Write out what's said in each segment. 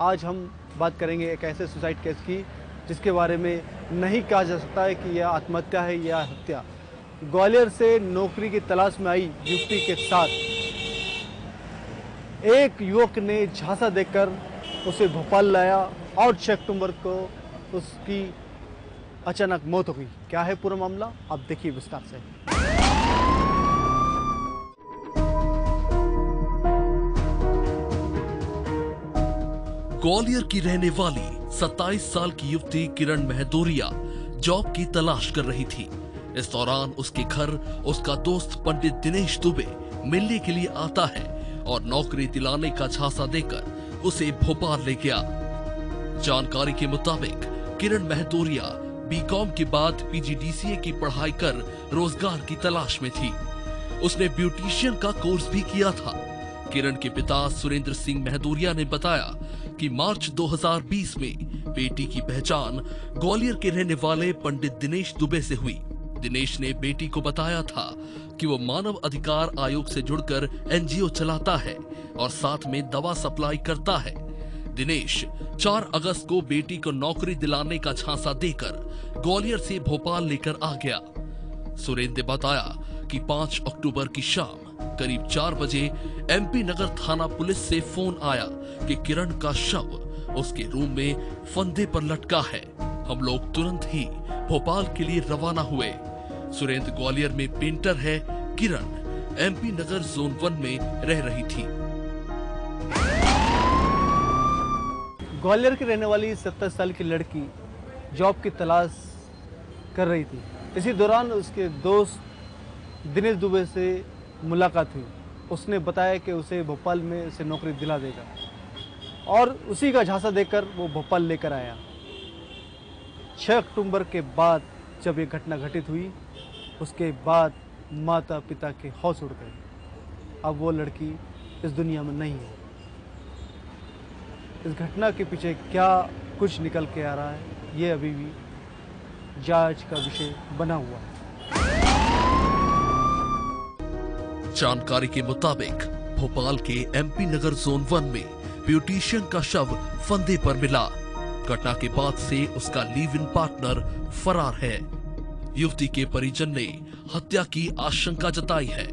आज हम बात करेंगे एक ऐसे सुसाइड केस की जिसके बारे में नहीं कहा जा सकता है कि यह आत्महत्या है या हत्या। ग्वालियर से नौकरी की तलाश में आई युवती के साथ एक युवक ने झांसा देकर उसे भोपाल लाया और 6 अक्टूबर को उसकी अचानक मौत हो गई। क्या है पूरा मामला, आप देखिए विस्तार से। ग्वालियर की रहने वाली 27 साल की युवती किरण महदोरिया जॉब की तलाश कर रही थी। इस दौरान उसके घर उसका दोस्त पंडित दिनेश दुबे मिलने के लिए आता है और नौकरी दिलाने का झांसा देकर उसे भोपाल ले गया। जानकारी के मुताबिक किरण महदोरिया बीकॉम के बाद पीजीडीसीए की पढ़ाई कर रोजगार की तलाश में थी। उसने ब्यूटिशियन का कोर्स भी किया था। किरण के पिता सुरेंद्र सिंह महदोरिया ने बताया कि मार्च 2020 में बेटी की पहचान ग्वालियर के रहने वाले पंडित दिनेश दुबे से हुई। दिनेश ने बेटी को बताया था कि वो मानव अधिकार आयोग से जुड़कर एनजीओ चलाता है और साथ में दवा सप्लाई करता है। दिनेश 4 अगस्त को बेटी को नौकरी दिलाने का झांसा देकर ग्वालियर से भोपाल लेकर आ गया। सुरेंद्र ने बताया कि 5 अक्टूबर की शाम करीब 4 बजे एमपी नगर थाना पुलिस से फोन आया कि किरण का शव उसके रूम में फंदे पर लटका है। हम लोग तुरंत ही भोपाल के लिए रवाना हुए। सुरेंद्र ग्वालियर में पेंटर है, किरण एमपी नगर जोन 1 में रह रही थी। ग्वालियर की रहने वाली 27 साल की लड़की जॉब की तलाश कर रही थी। इसी दौरान उसके दोस्त दिनेश दुबे से मुलाकात हुई। उसने बताया कि उसे भोपाल में उसे नौकरी दिला देगा और उसी का झांसा देकर वो भोपाल लेकर आया। 6 अक्टूबर के बाद जब ये घटना घटित हुई, उसके बाद माता पिता के होश उड़ गए। अब वो लड़की इस दुनिया में नहीं है। इस घटना के पीछे क्या कुछ निकल के आ रहा है, ये अभी भी जांच का विषय बना हुआ है। जानकारी के मुताबिक भोपाल के एमपी नगर जोन 1 में ब्यूटिशियन का शव फंदे पर मिला। घटना के बाद से उसका लिव इन पार्टनर फरार है। युवती के परिजन ने हत्या की आशंका जताई है।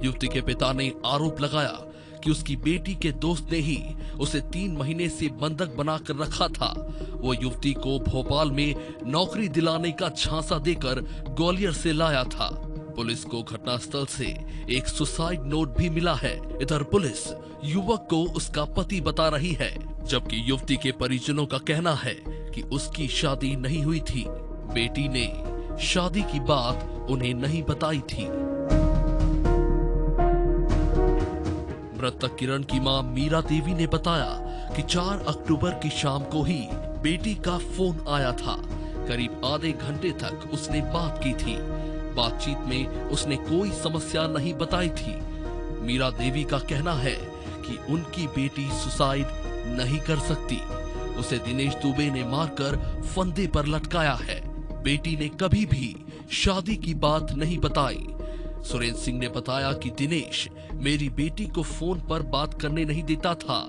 युवती के पिता ने आरोप लगाया कि उसकी बेटी के दोस्त ने ही उसे 3 महीने से बंधक बनाकर रखा था। वो युवती को भोपाल में नौकरी दिलाने का झांसा देकर ग्वालियर से लाया था। पुलिस को घटनास्थल से एक सुसाइड नोट भी मिला है। इधर पुलिस युवक को उसका पति बता रही है, जबकि युवती के परिजनों का कहना है कि उसकी शादी नहीं हुई थी। बेटी ने शादी की बात उन्हें नहीं बताई थी। मृतक किरण की मां मीरा देवी ने बताया कि 4 अक्टूबर की शाम को ही बेटी का फोन आया था। करीब आधे घंटे तक उसने बात की थी। बातचीत में उसने कोई समस्या नहीं बताई थी। मीरा देवी का कहना है कि उनकी बेटी सुसाइड नहीं कर सकती। उसे दिनेश दुबे ने मारकर फंदे पर लटकाया है। बेटी ने कभी भी शादी की बात नहीं बताई। सुरेंद्र सिंह ने बताया कि दिनेश मेरी बेटी को फोन पर बात करने नहीं देता था,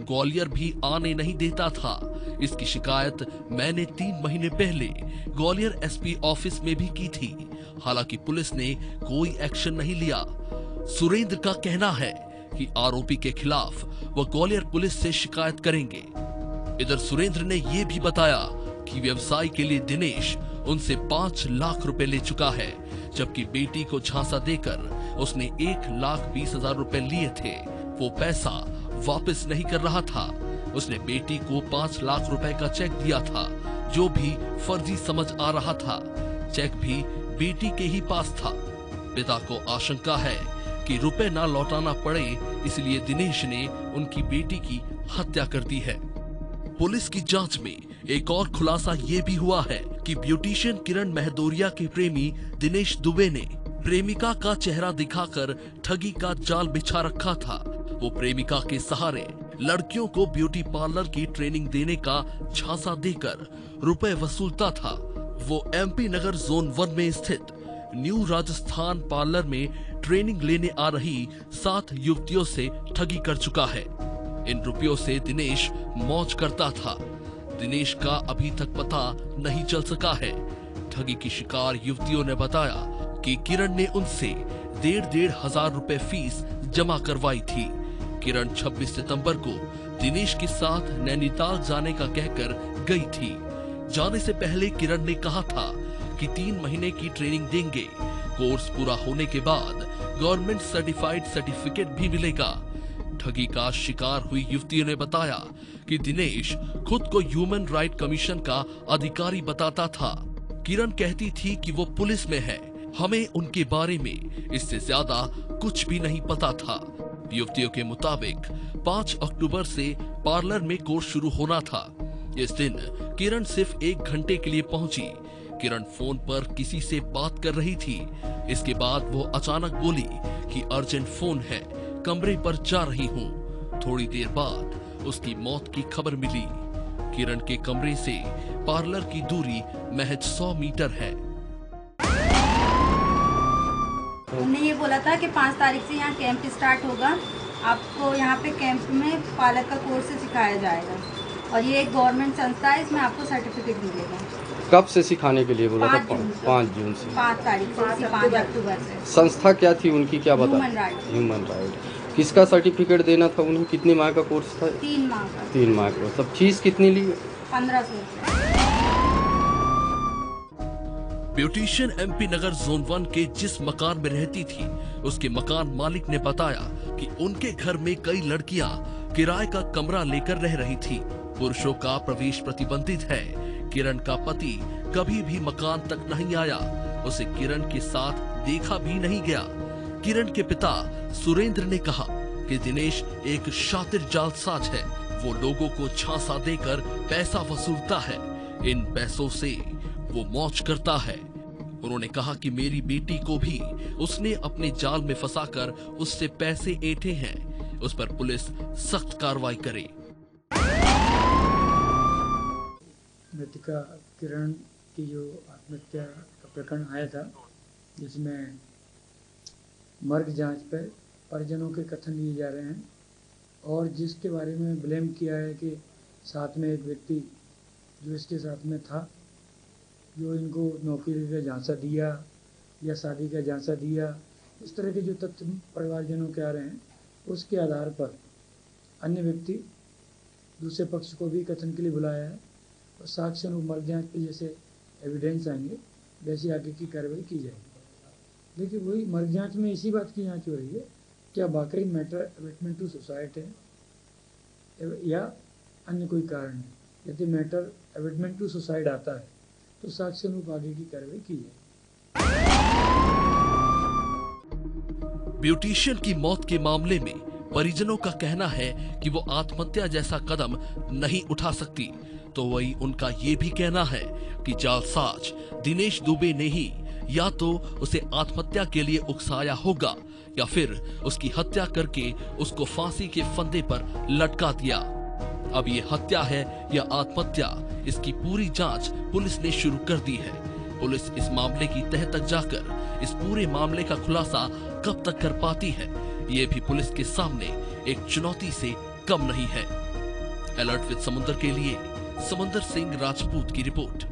ग्वालियर भी आने नहीं देता था। इसकी शिकायत मैंने 3 महीने पहले ग्वालियर एसपी ऑफिस में भी की थी। हालांकि पुलिस ने कोई एक्शन नहीं लिया। सुरेंद्र का कहना है कि आरोपी के खिलाफ वह ग्वालियर पुलिस से शिकायत करेंगे। इधर सुरेंद्र ने यह भी बताया कि व्यवसाय के लिए दिनेश उनसे 5 लाख रुपए ले चुका है, जबकि बेटी को झांसा देकर उसने 1,20,000 रुपए लिए थे। वो पैसा वापस नहीं कर रहा था। उसने बेटी को 5 लाख रुपए का चेक दिया था, जो भी फर्जी समझ आ रहा था। चेक भी बेटी के ही पास था। पिता को आशंका है कि रुपए ना लौटाना पड़े, इसलिए दिनेश ने उनकी बेटी की हत्या कर दी है। पुलिस की जांच में एक और खुलासा ये भी हुआ है कि ब्यूटिशियन किरण महदोरिया के प्रेमी दिनेश दुबे ने प्रेमिका का चेहरा दिखाकर ठगी का जाल बिछा रखा था। वो प्रेमिका के सहारे लड़कियों को ब्यूटी पार्लर की ट्रेनिंग देने का झांसा देकर रुपए वसूलता था। वो एमपी नगर जोन 1 में स्थित न्यू राजस्थान पार्लर में ट्रेनिंग लेने आ रही 7 युवतियों से ठगी कर चुका है। इन रुपयों से दिनेश मौज करता था। दिनेश का अभी तक पता नहीं चल सका है। ठगी की शिकार युवतियों ने बताया कि किरण ने उनसे 1,500 रुपए फीस जमा करवाई थी। किरण 26 सितंबर को दिनेश के साथ नैनीताल जाने का कहकर गई थी। जाने से पहले किरण ने कहा था कि 3 महीने की ट्रेनिंग देंगे। कोर्स पूरा होने के बाद गवर्नमेंट सर्टिफाइड सर्टिफिकेट भी मिलेगा। ठगी का शिकार हुई युवतियों ने बताया कि दिनेश खुद को ह्यूमन राइट कमीशन का अधिकारी बताता था। किरण कहती थी कि वो पुलिस में है, हमें उनके बारे में इससे ज्यादा कुछ भी नहीं पता था। युवतियों के मुताबिक 5 अक्टूबर से पार्लर में कोर्स शुरू होना था। इस दिन किरण सिर्फ 1 घंटे के लिए पहुंची। किरण फोन पर किसी से बात कर रही थी। इसके बाद वो अचानक बोली कि अर्जेंट फोन है, कमरे पर जा रही हूँ। थोड़ी देर बाद उसकी मौत की खबर मिली। किरण के कमरे से पार्लर की दूरी महज 100 मीटर है। उन्होंने ये बोला था कि 5 तारीख से यहाँ कैंप स्टार्ट होगा, आपको यहाँ पे कैंप में पार्लर का कोर्स सिखाया जाएगा और ये एक गवर्नमेंट संस्था है, इसमें आपको सर्टिफिकेट मिलेगा। कब से सिखाने के लिए बोला था? 5 जून से 5 तारीख से 5 अक्टूबर से। संस्था क्या थी उनकी, क्या बता? Human right. किसका सर्टिफिकेट देना था उन्हें? कितने माह का कोर्स था? 3 माह का। 3 माह का। सब फीस कितनी ली? 1500 रुपये। ब्यूटिशियन एमपी नगर जोन 1 के जिस मकान में रहती थी, उसके मकान मालिक ने बताया कि उनके घर में कई लड़कियां किराए का कमरा लेकर रह रही थी। पुरुषों का प्रवेश प्रतिबंधित है। किरण का पति कभी भी मकान तक नहीं आया, उसे किरण के साथ देखा भी नहीं गया। किरण के पिता सुरेंद्र ने कहा कि दिनेश एक शातिर जालसाज है। वो लोगों को झांसा देकर पैसा वसूलता है। इन पैसों से वो मौज करता है। उन्होंने कहा कि मेरी बेटी को भी उसने अपने जाल में फंसाकर उससे पैसे ऐंठे हैं। उस पर पुलिस सख्त कार्रवाई करे। मृतका किरण की जो आत्महत्या का प्रकरण आया था, जिसमें मर्ग जांच पर परिजनों के कथन लिए जा रहे हैं और जिसके बारे में ब्लेम किया है कि साथ में एक व्यक्ति जो इसके साथ में था, जो इनको नौकरी का झांसा दिया या शादी का झांसा दिया, इस तरह के जो तथ्य परिवारजनों के आ रहे हैं, उसके आधार पर अन्य व्यक्ति दूसरे पक्ष को भी कथन के लिए बुलाया है और साक्ष्य अनुरूप मर्ग जांच पे जैसे एविडेंस आएंगे वैसी आगे की कार्रवाई की जाएगी। देखिए, वही मर्ग जांच में इसी बात की जांच हो रही है, क्या वाकई मैटर अबेटमेंट टू सुसाइड है या अन्य कोई कारण है। यदि मैटर अबेटमेंट टू सुसाइड आता है तो साक्ष्य अनुरूप आगे की कार्रवाई की जाए। ब्यूटिशियन की मौत के मामले में परिजनों का कहना है कि वो आत्महत्या जैसा कदम नहीं उठा सकती, तो वही उनका ये भी कहना है कि जालसाज दिनेश दुबे ने ही या तो उसे आत्महत्या के लिए उकसाया होगा या फिर उसकी हत्या करके उसको फांसी के फंदे पर लटका दिया। अब ये हत्या है या आत्महत्या, इसकी पूरी जांच पुलिस ने शुरू कर दी है। पुलिस इस मामले की तह तक जाकर इस पूरे मामले का खुलासा कब तक कर पाती है, ये भी पुलिस के सामने एक चुनौती से कम नहीं है। अलर्ट विद समुंदर के लिए समंदर सिंह राजपूत की रिपोर्ट।